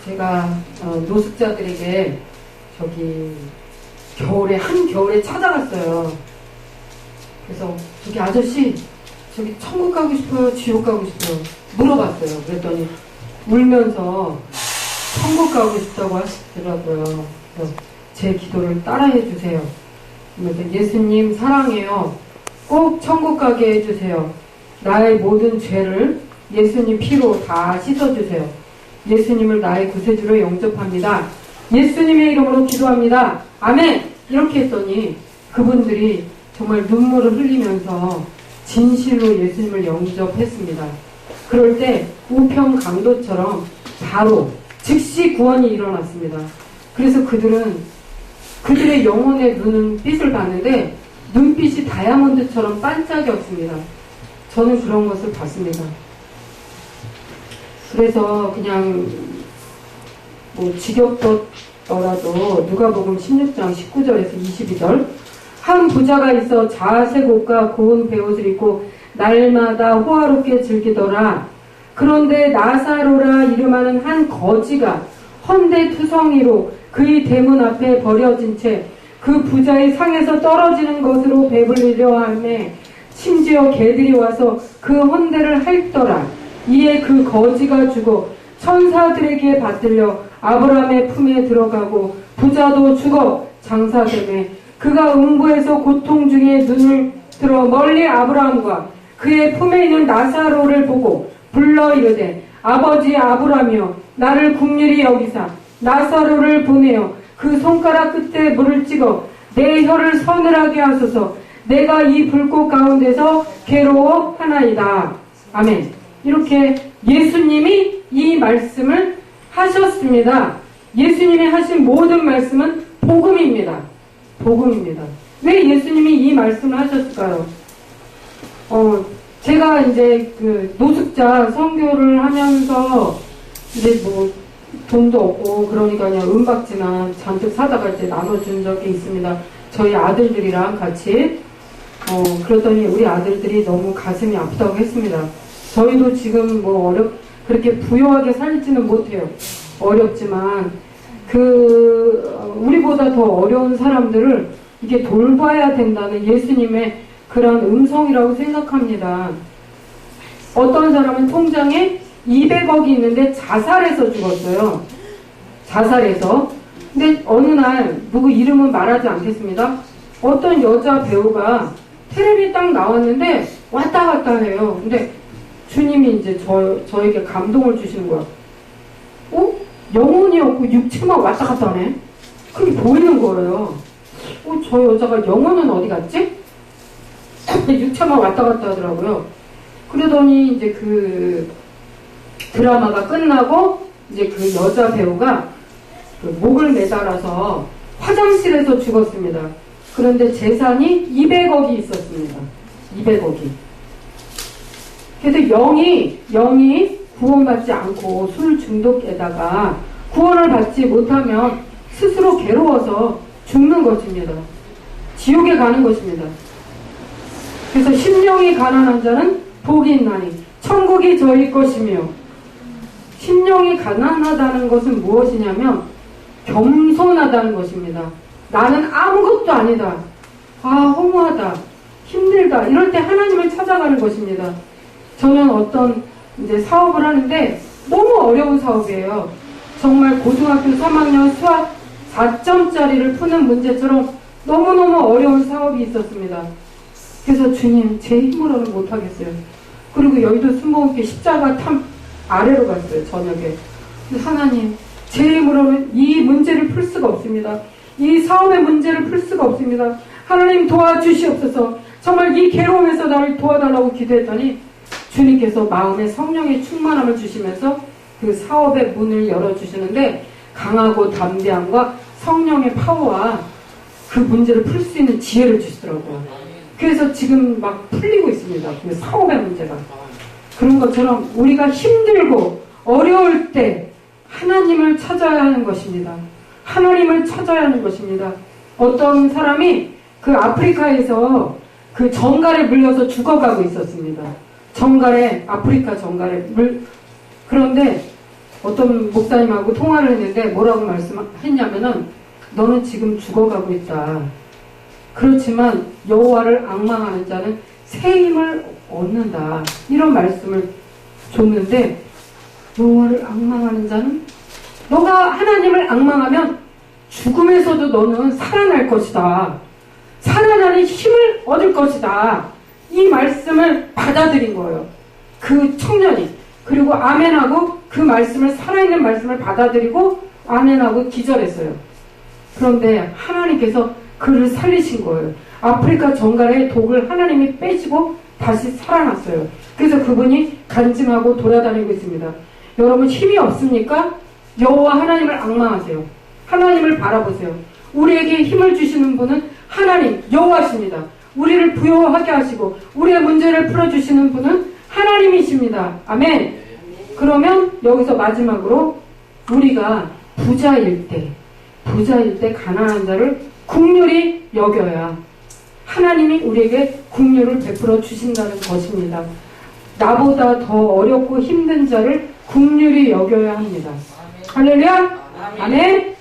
제가 노숙자들에게 저기 한겨울에 찾아갔어요. 그래서 저기 아저씨 저기 천국 가고 싶어요? 지옥 가고 싶어요? 물어봤어요. 그랬더니 울면서 천국 가고 싶다고 하시더라고요. 그래서 제 기도를 따라해 주세요. 그러면서 예수님 사랑해요. 꼭 천국 가게 해주세요. 나의 모든 죄를 예수님 피로 다 씻어주세요. 예수님을 나의 구세주로 영접합니다. 예수님의 이름으로 기도합니다. 아멘! 이렇게 했더니 그분들이 정말 눈물을 흘리면서 진실로 예수님을 영접했습니다. 그럴 때 우편 강도처럼 바로 즉시 구원이 일어났습니다. 그래서 그들의 영혼의 눈은 빛을 봤는데 눈빛이 다이아몬드처럼 반짝였습니다. 저는 그런 것을 봤습니다. 그래서 그냥 지겹더라도 누가복음 16장 19절에서 22절 한 부자가 있어 자색 옷과 고운 베옷을 입고 날마다 호화롭게 즐기더라. 그런데 나사로라 이름하는 한 거지가 헌데투성이로 그의 대문 앞에 버려진 채 그 부자의 상에서 떨어지는 것으로 배불리려 하매 심지어 개들이 와서 그 헌데를 핥더라. 이에 그 거지가 죽어 천사들에게 받들려 아브라함의 품에 들어가고 부자도 죽어 장사되매 그가 음부에서 고통 중에 눈을 들어 멀리 아브라함과 그의 품에 있는 나사로를 보고 불러 이르되 아버지 아브라함이여 나를 긍휼히 여기사 나사로를 보내어 그 손가락 끝에 물을 찍어 내 혀를 서늘하게 하소서. 내가 이 불꽃 가운데서 괴로워하나이다. 아멘. 이렇게 예수님이 이 말씀을 하셨습니다. 예수님이 하신 모든 말씀은 복음입니다. 복음입니다. 왜 예수님이 이 말씀을 하셨을까요? 제가 이제 노숙자 선교를 하면서 이제 돈도 없고 그러니까 그냥 은박지나 잔뜩 사다가 이제 나눠준 적이 있습니다. 저희 아들들이랑 같이 그러더니 우리 아들들이 너무 가슴이 아프다고 했습니다. 저희도 지금 그렇게 부유하게 살지는 못해요. 어렵지만 우리보다 더 어려운 사람들을 이게 돌봐야 된다는 예수님의 그런 음성이라고 생각합니다. 어떤 사람은 통장에 200억이 있는데 자살해서 죽었어요. 자살해서. 근데 어느 날 누구 이름은 말하지 않겠습니다. 어떤 여자 배우가 텔레비 딱 나왔는데 왔다 갔다 해요. 근데 주님이 이제 저에게 감동을 주시는 거야. 영혼이 없고 육체만 왔다 갔다 하네? 그게 보이는 거예요. 저 여자가 영혼은 어디 갔지? 육체만 왔다 갔다 하더라고요. 그러더니 이제 드라마가 끝나고 이제 그 여자 배우가 목을 매달아서 화장실에서 죽었습니다. 그런데 재산이 200억이 있었습니다. 200억이. 그래서 영이 구원받지 않고 술 중독에다가 구원을 받지 못하면 스스로 괴로워서 죽는 것입니다. 지옥에 가는 것입니다. 그래서 심령이 가난한 자는 복이 있나니 천국이 저희 것이며, 심령이 가난하다는 것은 무엇이냐면 겸손하다는 것입니다. 나는 아무것도 아니다. 허무하다. 힘들다. 이럴 때 하나님을 찾아가는 것입니다. 저는 어떤 이제 사업을 하는데 너무 어려운 사업이에요. 정말 고등학교 3학년 수학 4점짜리를 푸는 문제처럼 너무너무 어려운 사업이 있었습니다. 그래서 주님, 제 힘으로는 못하겠어요. 그리고 여의도 순복음교회 십자가 탐 아래로 갔어요, 저녁에. 하나님, 제 힘으로는 이 문제를 풀 수가 없습니다. 이 사업의 문제를 풀 수가 없습니다. 하나님 도와주시옵소서. 정말 이 괴로움에서 나를 도와달라고 기도했더니 주님께서 마음에 성령의 충만함을 주시면서 그 사업의 문을 열어주시는데 강하고 담대함과 성령의 파워와 그 문제를 풀 수 있는 지혜를 주시더라고요. 그래서 지금 막 풀리고 있습니다. 그 사업의 문제가. 그런 것처럼 우리가 힘들고 어려울 때 하나님을 찾아야 하는 것입니다. 하나님을 찾아야 하는 것입니다. 어떤 사람이 그 아프리카에서 그 정갈에 물려서 죽어가고 있었습니다. 아프리카 정갈에 그런데 어떤 목사님하고 통화를 했는데 뭐라고 말씀했냐면은 너는 지금 죽어가고 있다. 그렇지만 여호와를 앙망하는 자는 새 힘을 얻는다. 이런 말씀을 줬는데 여호와를 앙망하는 자는 너가 하나님을 앙망하면 죽음에서도 너는 살아날 것이다. 살아나는 힘을 얻을 것이다. 이 말씀을 받아들인 거예요. 그 청년이. 그리고 아멘하고 그 말씀을 살아있는 말씀을 받아들이고 아멘하고 기절했어요. 그런데 하나님께서 그를 살리신 거예요. 아프리카 정갈의 독을 하나님이 빼시고 다시 살아났어요. 그래서 그분이 간증하고 돌아다니고 있습니다. 여러분 힘이 없습니까? 여호와 하나님을 앙망하세요. 하나님을 바라보세요. 우리에게 힘을 주시는 분은 하나님 여호와십니다. 우리를 부여하게 하시고 우리의 문제를 풀어주시는 분은 하나님이십니다. 아멘. 그러면 여기서 마지막으로 우리가 부자일 때 가난한 자를 긍휼히 여겨야 하나님이 우리에게 긍휼을 베풀어 주신다는 것입니다. 나보다 더 어렵고 힘든 자를 긍휼히 여겨야 합니다. 할렐루야. 아멘.